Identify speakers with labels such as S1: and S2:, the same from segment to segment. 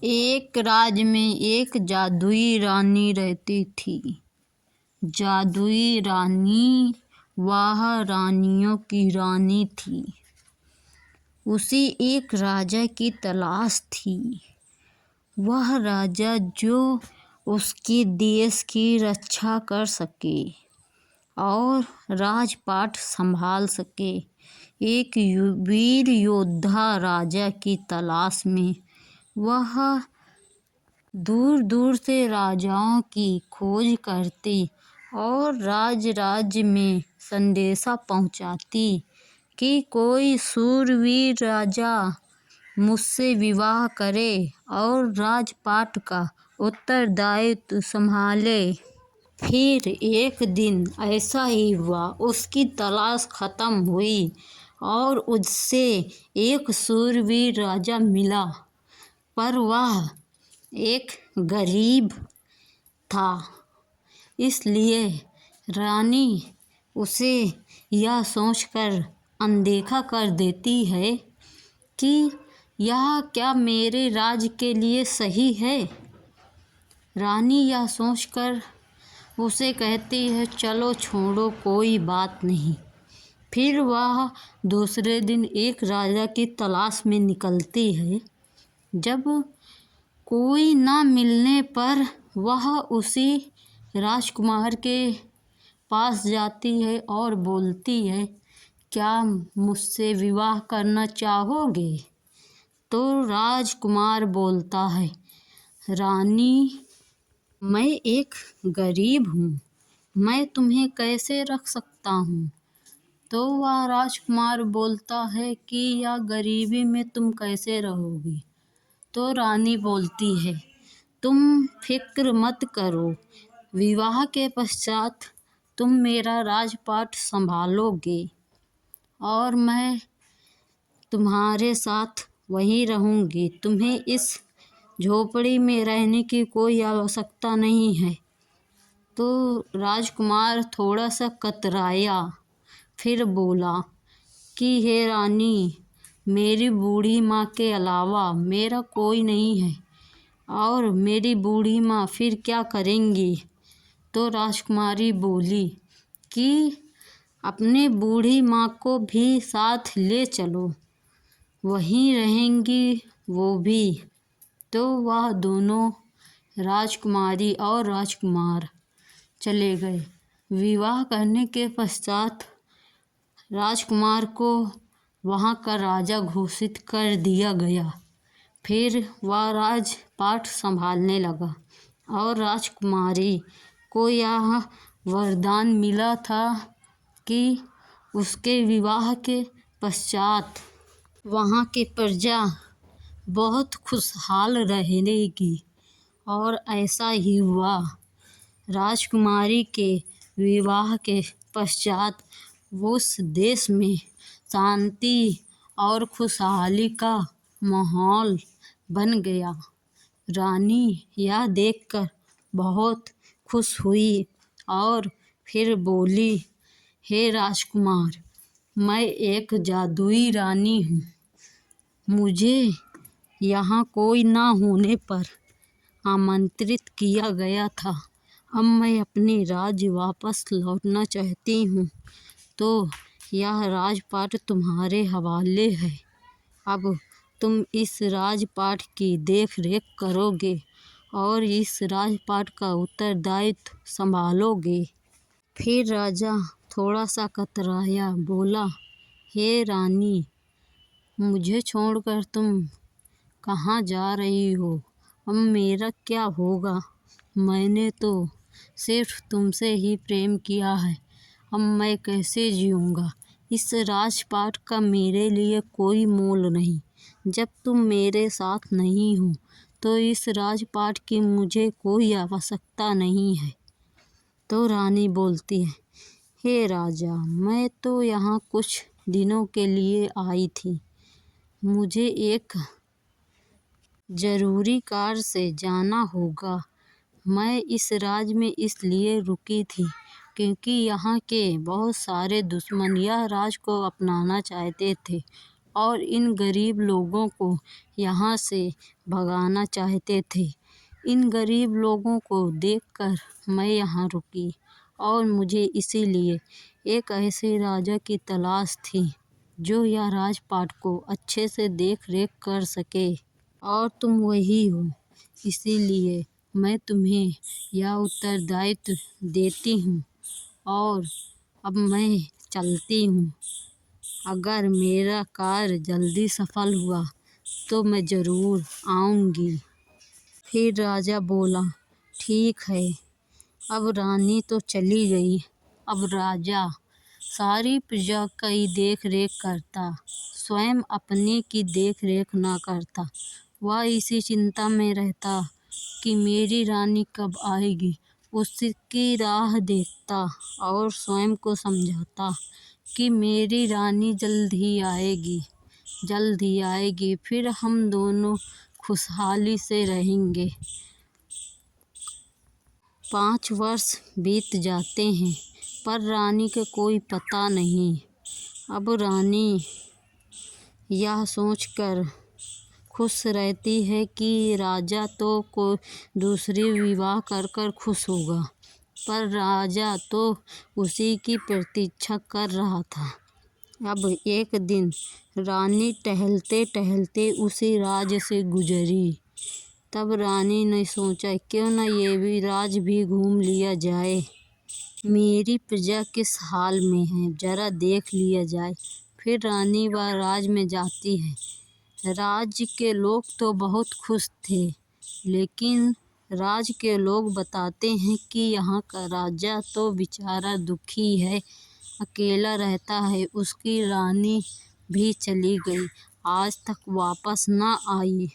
S1: एक राज्य में एक जादुई रानी रहती थी। जादुई रानी वह रानियों की रानी थी। उसे एक राजा की तलाश थी। वह राजा जो उसके देश की रक्षा कर सके और राजपाट संभाल सके। एक वीर योद्धा राजा की तलाश में वह दूर दूर से राजाओं की खोज करती और राज्य में संदेशा पहुंचाती कि कोई शूरवीर राजा मुझसे विवाह करे और राजपाट का उत्तरदायित्व संभाले। फिर एक दिन ऐसा ही हुआ, उसकी तलाश खत्म हुई और उससे एक शूरवीर राजा मिला, पर वह एक गरीब था। इसलिए रानी उसे यह सोचकर अनदेखा कर देती है कि यह क्या मेरे राज्य के लिए सही है। रानी यह सोचकर उसे कहती है, चलो छोड़ो, कोई बात नहीं। फिर वह दूसरे दिन एक राजा की तलाश में निकलती है। जब कोई न मिलने पर वह उसी राजकुमार के पास जाती है और बोलती है, क्या मुझसे विवाह करना चाहोगे? तो राजकुमार बोलता है, रानी, मैं एक गरीब हूँ, मैं तुम्हें कैसे रख सकता हूँ? तो वह राजकुमार बोलता है कि यह गरीबी में तुम कैसे रहोगी? तो रानी बोलती है, तुम फिक्र मत करो, विवाह के पश्चात तुम मेरा राजपाट संभालोगे और मैं तुम्हारे साथ वहीं रहूँगी। तुम्हें इस झोपड़ी में रहने की कोई आवश्यकता नहीं है। तो राजकुमार थोड़ा सा कतराया, फिर बोला कि हे रानी, मेरी बूढ़ी माँ के अलावा मेरा कोई नहीं है और मेरी बूढ़ी माँ फिर क्या करेंगी? तो राजकुमारी बोली कि अपने बूढ़ी माँ को भी साथ ले चलो, वहीं रहेंगी वो भी। तो वह दोनों राजकुमारी और राजकुमार चले गए। विवाह करने के पश्चात राजकुमार को वहाँ का राजा घोषित कर दिया गया। फिर वह राजपाट संभालने लगा और राजकुमारी को यह वरदान मिला था कि उसके विवाह के पश्चात वहाँ की प्रजा बहुत खुशहाल रहेगी। और ऐसा ही हुआ। राजकुमारी के विवाह के पश्चात उस देश में शांति और खुशहाली का माहौल बन गया। रानी यह देखकर बहुत खुश हुई और फिर बोली, हे राजकुमार, मैं एक जादुई रानी हूँ। मुझे यहाँ कोई ना होने पर आमंत्रित किया गया था। अब मैं अपने राज्य वापस लौटना चाहती हूँ, तो यह राजपाट तुम्हारे हवाले है। अब तुम इस राजपाट की देख रेख करोगे और इस राजपाट का उत्तरदायित्व संभालोगे। फिर राजा थोड़ा सा कतराया, बोला, हे रानी, मुझे छोड़कर तुम कहाँ जा रही हो? अब मेरा क्या होगा? मैंने तो सिर्फ तुमसे ही प्रेम किया है। अब मैं कैसे जीऊँगा? इस राजपाट का मेरे लिए कोई मोल नहीं। जब तुम मेरे साथ नहीं हो तो इस राजपाट की मुझे कोई आवश्यकता नहीं है। तो रानी बोलती है, हे राजा, मैं तो यहाँ कुछ दिनों के लिए आई थी। मुझे एक ज़रूरी कार्य से जाना होगा। मैं इस राज्य में इसलिए रुकी थी क्योंकि यहाँ के बहुत सारे दुश्मन यह राज्य को अपनाना चाहते थे। और इन गरीब लोगों को यहाँ से भगाना चाहते थे। इन गरीब लोगों को देखकर मैं यहाँ रुकी और मुझे इसीलिए एक ऐसे राजा की तलाश थी जो यह राजपाट को अच्छे से देख रेख कर सके, और तुम वही हो। इसीलिए मैं तुम्हें यह उत्तरदायित्व देती हूँ और अब मैं चलती हूँ। अगर मेरा कार्य जल्दी सफल हुआ तो मैं ज़रूर आऊँगी। फिर राजा बोला, ठीक है। अब रानी तो चली गई। अब राजा सारी प्रजा की देख रेख करता, स्वयं अपने की देख रेख ना करता। वह इसी चिंता में रहता कि मेरी रानी कब आएगी। उसकी राह देखता और स्वयं को समझाता कि मेरी रानी जल्द ही आएगी, जल्द ही आएगी, फिर हम दोनों खुशहाली से रहेंगे। 5 वर्ष बीत जाते हैं पर रानी का कोई पता नहीं। अब रानी यह सोचकर खुश रहती है कि राजा तो कोई दूसरी विवाह कर खुश होगा, पर राजा तो उसी की प्रतीक्षा कर रहा था। अब एक दिन रानी टहलते टहलते उसी राज से गुजरी। तब रानी ने सोचा, क्यों न ये भी राज भी घूम लिया जाए। मेरी प्रजा किस हाल में है, जरा देख लिया जाए। फिर रानी वह राज में जाती है। राज्य के लोग तो बहुत खुश थे, लेकिन राज्य के लोग बताते हैं कि यहाँ का राजा तो बेचारा दुखी है, अकेला रहता है। उसकी रानी भी चली गई, आज तक वापस ना आई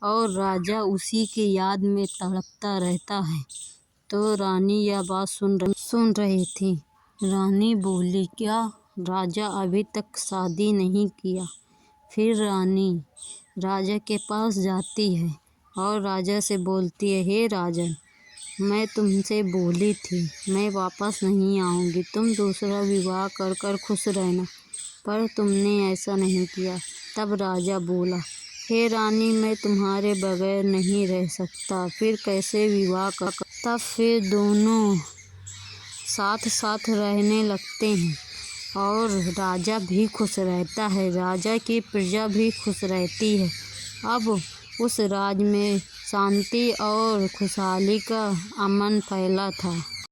S1: और राजा उसी की याद में तड़पता रहता है। तो रानी यह बात सुन रही थी। रानी बोली, क्या राजा अभी तक शादी नहीं किया? फिर रानी राजा के पास जाती है और राजा से बोलती है, हे राजन, मैं तुमसे बोली थी मैं वापस नहीं आऊँगी, तुम दूसरा विवाह कर खुश रहना, पर तुमने ऐसा नहीं किया। तब राजा बोला, हे रानी, मैं तुम्हारे बगैर नहीं रह सकता, फिर कैसे विवाह कर। तब फिर दोनों साथ साथ रहने लगते हैं और राजा भी खुश रहता है, राजा की प्रजा भी खुश रहती है। अब उस राज में शांति और खुशहाली का अमन फैला था।